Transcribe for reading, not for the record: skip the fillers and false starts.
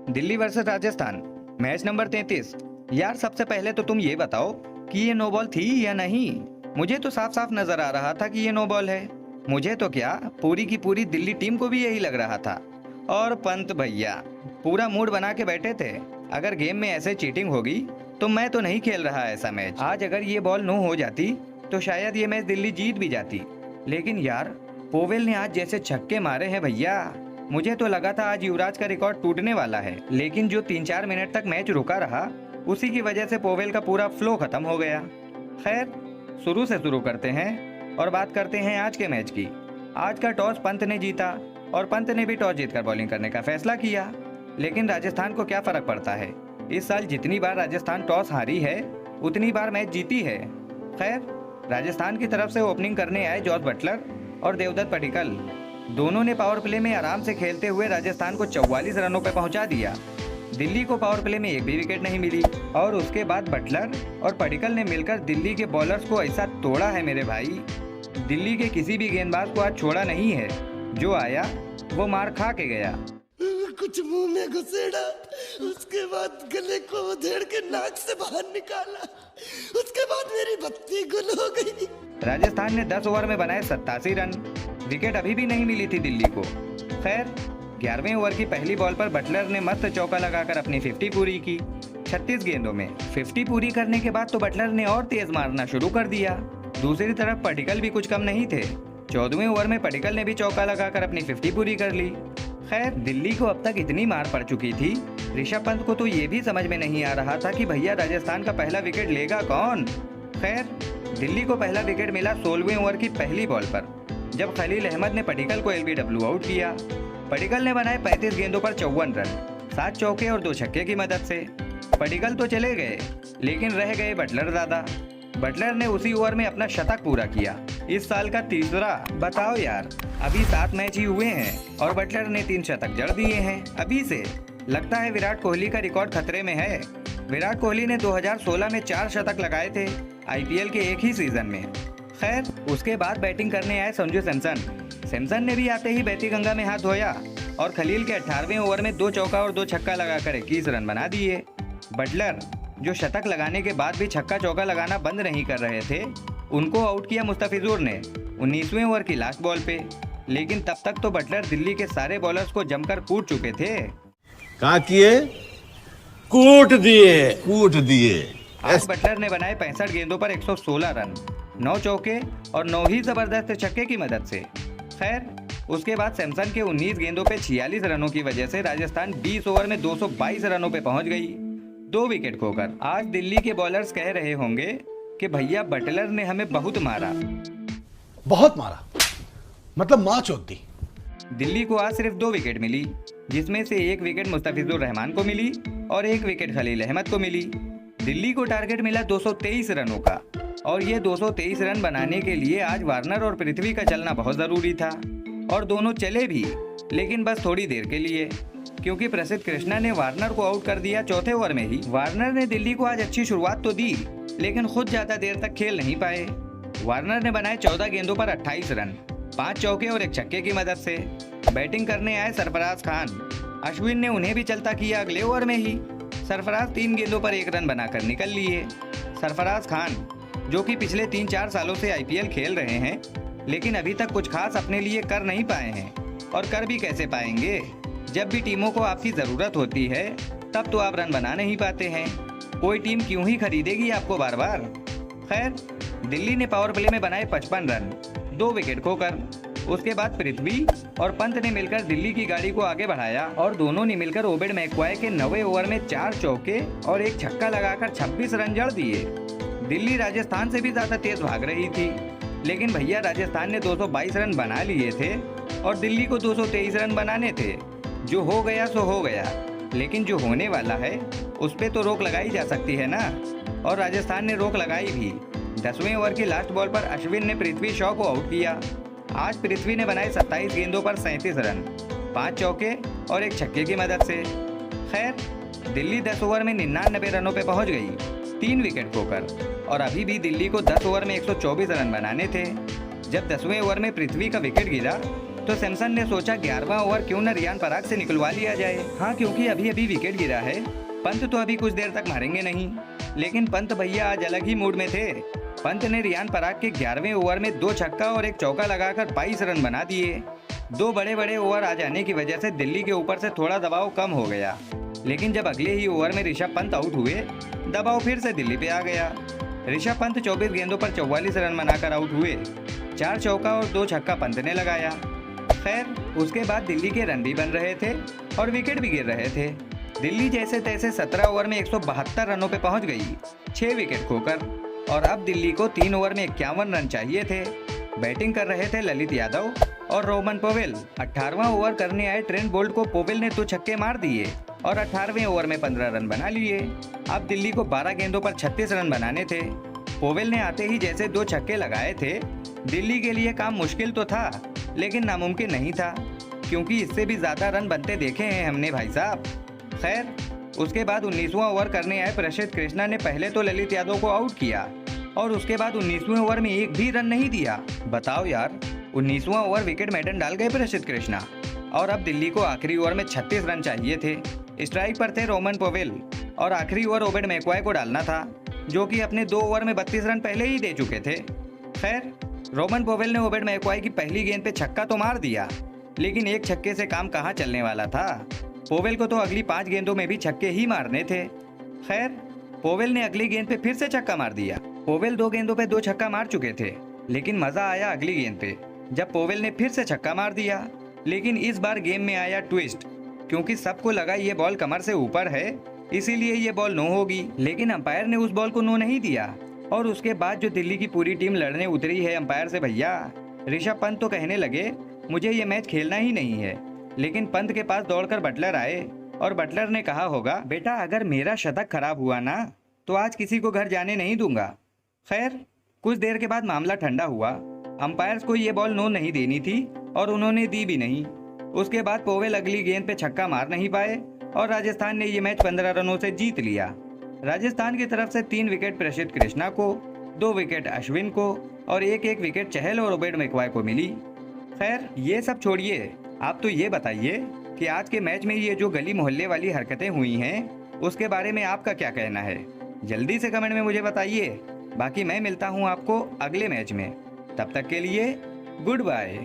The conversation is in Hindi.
Delhi versus Rajasthan, match number 33। यार सबसे पहले तो तुम ये बताओ कि ये नो बॉल थी या नहीं। मुझे तो साफ साफ नजर आ रहा था कि ये नो बॉल है। मुझे तो क्या, पूरी की पूरी दिल्ली टीम को भी यही लग रहा था। और पंत भैया पूरा मूड बना के बैठे थे, अगर गेम में ऐसे चीटिंग होगी तो मैं तो नहीं खेल रहा ऐसा मैच। आज अगर ये बॉल नो हो जाती तो शायद ये मैच दिल्ली जीत भी जाती। लेकिन यार पोवेल ने आज जैसे छक्के मारे हैं भैया, मुझे तो लगा था आज युवराज का रिकॉर्ड टूटने वाला है। लेकिन जो 3-4 मिनट तक मैच रुका रहा, उसी की वजह से पोवेल का पूरा फ्लो खत्म हो गया। खैर, शुरू से शुरू करते हैं और बात करते हैं आज के मैच की। आज का टॉस पंत ने जीता और पंत ने भी टॉस जीतकर बॉलिंग करने का फैसला किया। लेकिन राजस्थान को क्या फर्क पड़ता है, इस साल जितनी बार राजस्थान टॉस हारी है उतनी बार मैच जीती है। खैर, राजस्थान की तरफ से ओपनिंग करने आए जॉस बटलर और देवदत्त पडिक्कल। दोनों ने पावर प्ले में आराम से खेलते हुए राजस्थान को 44 रनों पर पहुंचा दिया। दिल्ली को पावर प्ले में एक भी विकेट नहीं मिली और उसके बाद बटलर और पडिक्कल ने मिलकर दिल्ली के बॉलर्स को ऐसा तोड़ा है मेरे भाई। दिल्ली के किसी भी गेंदबाज को आज छोड़ा नहीं है, जो आया वो मार खा के गया। कुछ मुंह में घुसेड़ा, उसके बाद गले को उधेड़ के नाक से बाहर निकाला, उसके बाद मेरी बत्ती गुल हो गई। राजस्थान ने 10 ओवर में बनाए 87 रन। विकेट अभी भी नहीं मिली थी दिल्ली को। खैर, 11वें ओवर की पहली बॉल पर बटलर ने मस्त चौका लगाकर अपनी 50 पूरी की। 36 गेंदों में 50 पूरी करने के बाद तो बटलर ने और तेज मारना शुरू कर दिया। दूसरी तरफ पडिक्कल भी कुछ कम नहीं थे। 14वें ओवर में पडिक्कल ने भी चौका लगाकर अपनी 50 पूरी कर ली। खैर, दिल्ली को अब तक इतनी मार पड़ चुकी थी, ऋषभ पंत को तो ये भी समझ में नहीं आ रहा था कि भैया राजस्थान का पहला विकेट लेगा कौन। खैर, दिल्ली को पहला विकेट मिला 16वें ओवर की पहली बॉल पर, जब खलील अहमद ने पडिक्कल को एलबीडब्ल्यू आउट किया। पडिक्कल ने बनाए 35 गेंदों पर 54 रन, 7 चौके और 2 छक्के की मदद से। पडिक्कल तो चले गए, लेकिन रह गए बटलर दादा। बटलर ने उसी ओवर में अपना शतक पूरा किया, इस साल का तीसरा। बताओ यार, अभी 7 मैच ही हुए हैं और बटलर ने 3 शतक जड़ दिए हैं अभी से। लगता है विराट कोहली का रिकॉर्ड खतरे में है। विराट कोहली ने 2016 में 4 शतक लगाए थे आईपीएल के एक ही सीजन में। खैर, उसके बाद बैटिंग करने आए संजू सैमसन ने भी आते ही बैती गंगा में हाथ धोया और खलील के 18वें ओवर में 2 चौका और 2 छक्का लगाकर 21 रन बना दिए। बटलर, जो शतक लगाने के बाद भी छक्का चौका लगाना बंद नहीं कर रहे थे, उनको आउट किया मुस्तफिजुर ने 19वें ओवर की लास्ट बॉल पे। लेकिन तब तक तो बटलर दिल्ली के सारे बॉलर्स को जमकर कूट चुके थे। कहाँ किए? कूट दिए। आज बटलर ने बनाए 65 गेंदों पर 116 रन, 9 चौके और 9 ही जबरदस्त छक्के की मदद से। खैर, उसके बाद सैमसन के 19 गेंदों पे 46 रनों की वजह से राजस्थान 20 ओवर में 222 रनों पे पहुंच गई, 2 विकेट खोकर। आज दिल्ली के बॉलर्स कह रहे होंगे कि भैया बटलर ने हमें बहुत मारा। बहुत मारा, मतलब माँ चौथ दी। दिल्ली को आज सिर्फ 2 विकेट मिली, जिसमें से 1 विकेट मुस्तफिजुर रहमान को मिली और 1 विकेट खलील अहमद को मिली। दिल्ली को टारगेट मिला 223 रनों का, और ये 223 रन बनाने के लिए आज वार्नर और पृथ्वी का चलना बहुत जरूरी था। और दोनों चले भी, लेकिन बस थोड़ी देर के लिए, क्योंकि प्रसिद्ध कृष्णा ने वार्नर को आउट कर दिया 4थे ओवर में ही। वार्नर ने दिल्ली को आज अच्छी शुरुआत तो दी, लेकिन खुद ज्यादा देर तक खेल नहीं पाए। वार्नर ने बनाए 14 गेंदों पर 28 रन, 5 चौके और 1 छक्के की मदद से। बैटिंग करने आए सरफराज खान। अश्विन ने उन्हें भी चलता किया अगले ओवर में ही। सरफराज 3 गेंदों पर 1 रन बनाकर निकल लिए। सरफराज खान, जो कि पिछले 3-4 सालों से आईपीएल खेल रहे हैं, लेकिन अभी तक कुछ खास अपने लिए कर नहीं पाए हैं, और कर भी कैसे पाएंगे जब भी टीमों को आपकी ज़रूरत होती है तब तो आप रन बना नहीं पाते हैं। कोई टीम क्यों ही खरीदेगी आपको बार बार। खैर, दिल्ली ने पावर प्ले में बनाए 55 रन, 2 विकेट खोकर। उसके बाद पृथ्वी और पंत ने मिलकर दिल्ली की गाड़ी को आगे बढ़ाया और दोनों ने मिलकर ओबेड मैकग्वायर के 9वें ओवर में 4 चौके और 1 छक्का लगाकर 26 रन जड़ दिए। दिल्ली राजस्थान से भी ज्यादा तेज भाग रही थी, लेकिन भैया राजस्थान ने 222 रन बना लिए थे और दिल्ली को 223 रन बनाने थे। जो हो गया सो हो गया, लेकिन जो होने वाला है उस पे तो रोक लगाई जा सकती है ना, और राजस्थान ने रोक लगाई भी। 10वें ओवर की लास्ट बॉल पर अश्विन ने पृथ्वी शॉ को आउट किया। आज पृथ्वी ने बनाए 27 गेंदों पर 37 रन, 5 चौके और 1 छक्के की मदद से। खैर, दिल्ली 10 ओवर में 99 रनों पे पहुंच गई, 3 विकेट खोकर, और अभी भी दिल्ली को 10 ओवर में 124 रन बनाने थे। जब 10वें ओवर में पृथ्वी का विकेट गिरा तो सैमसन ने सोचा 11वां ओवर क्यों न रियान पराग से निकलवा लिया जाए। हाँ, क्योंकि अभी अभी विकेट गिरा है, पंत तो अभी कुछ देर तक मारेंगे नहीं। लेकिन पंत भैया आज अलग ही मूड में थे। पंत ने रियान पराग के 11वें ओवर में 2 छक्का और 1 चौका लगाकर 22 रन बना दिए। 2 बड़े बड़े ओवर आ जाने की वजह से दिल्ली के ऊपर से थोड़ा दबाव कम हो गया। लेकिन जब अगले ही ओवर में ऋषभ पंत आउट हुए, दबाव फिर से दिल्ली पे आ गया। ऋषभ पंत 24 गेंदों पर 44 रन बनाकर आउट हुए। 4 चौका और 2 छक्का पंत ने लगाया। खैर, उसके बाद दिल्ली के रन भी बन रहे थे और विकेट भी गिर रहे थे। दिल्ली जैसे तैसे 17 ओवर में 172 रनों पे पहुंच गई, 6 विकेट खोकर। और अब दिल्ली को 3 ओवर में 51 रन चाहिए थे। बैटिंग कर रहे थे ललित यादव और रोमन पोवेल। 18वां ओवर करने आए ट्रेंट बोल्ट को पोवेल ने 2 छक्के मार दिए और 18वें ओवर में 15 रन बना लिए। अब दिल्ली को 12 गेंदों पर 36 रन बनाने थे। पोवेल ने आते ही जैसे 2 छक्के लगाए थे। दिल्ली के लिए काम मुश्किल तो था, लेकिन नामुमकिन नहीं था, क्योंकि इससे भी ज़्यादा रन बनते देखे हैं हमने भाई साहब। खैर, उसके बाद 19वां ओवर करने आए प्रसिद्ध कृष्णा ने पहले तो ललित यादव को आउट किया और उसके बाद 19वें ओवर में एक भी रन नहीं दिया। बताओ यार, 19वां ओवर विकेट मैडन डाल गए प्रसिद्ध कृष्णा। और अब दिल्ली को आखिरी ओवर में 36 रन चाहिए थे। स्ट्राइक पर थे रोमन पोवेल और आखिरी ओवर ओबेड मैकवाय को डालना था, जो कि अपने 2 ओवर में 32 रन पहले ही दे चुके थे। खैर, रोमन पोवेल ने ओबेड मैकवाय की पहली गेंद पे छक्का तो मार दिया, लेकिन एक छक्के से काम कहाँ चलने वाला था। पोवेल को तो अगली 5 गेंदों में भी छक्के ही मारने थे। खैर, पोवेल ने अगली गेंद पे फिर से छक्का मार दिया। पोवेल 2 गेंदों पे 2 छक्का मार चुके थे, लेकिन मजा आया अगली गेंद पे, जब पोवेल ने फिर से छक्का मार दिया। लेकिन इस बार गेम में आया ट्विस्ट, क्योंकि सबको लगा ये बॉल कमर से ऊपर है, इसीलिए ये बॉल नो होगी। लेकिन अंपायर ने उस बॉल को नो नहीं दिया। और उसके बाद जो दिल्ली की पूरी टीम लड़ने उतरी है अंपायर से भैया, ऋषभ पंत तो कहने लगे मुझे ये मैच खेलना ही नहीं है। लेकिन पंत के पास दौड़कर बटलर आए और बटलर ने कहा होगा, बेटा अगर मेरा शतक खराब हुआ ना तो आज किसी को घर जाने नहीं दूंगा। खैर, कुछ देर के बाद मामला ठंडा हुआ। अंपायर्स को ये बॉल नो नहीं देनी थी और उन्होंने दी भी नहीं। उसके बाद पोवेल अगली गेंद पे छक्का मार नहीं पाए और राजस्थान ने ये मैच 15 रनों से जीत लिया। राजस्थान की तरफ से 3 विकेट प्रसिद्ध कृष्णा को, 2 विकेट अश्विन को और 1-1 विकेट चहल और ओबेड मैकवाय को मिली। खैर, ये सब छोड़िए, आप तो ये बताइए कि आज के मैच में ये जो गली मोहल्ले वाली हरकतें हुई हैं, उसके बारे में आपका क्या कहना है? जल्दी से कमेंट में मुझे बताइए। बाकी मैं मिलता हूँ आपको अगले मैच में। तब तक के लिए गुड बाय।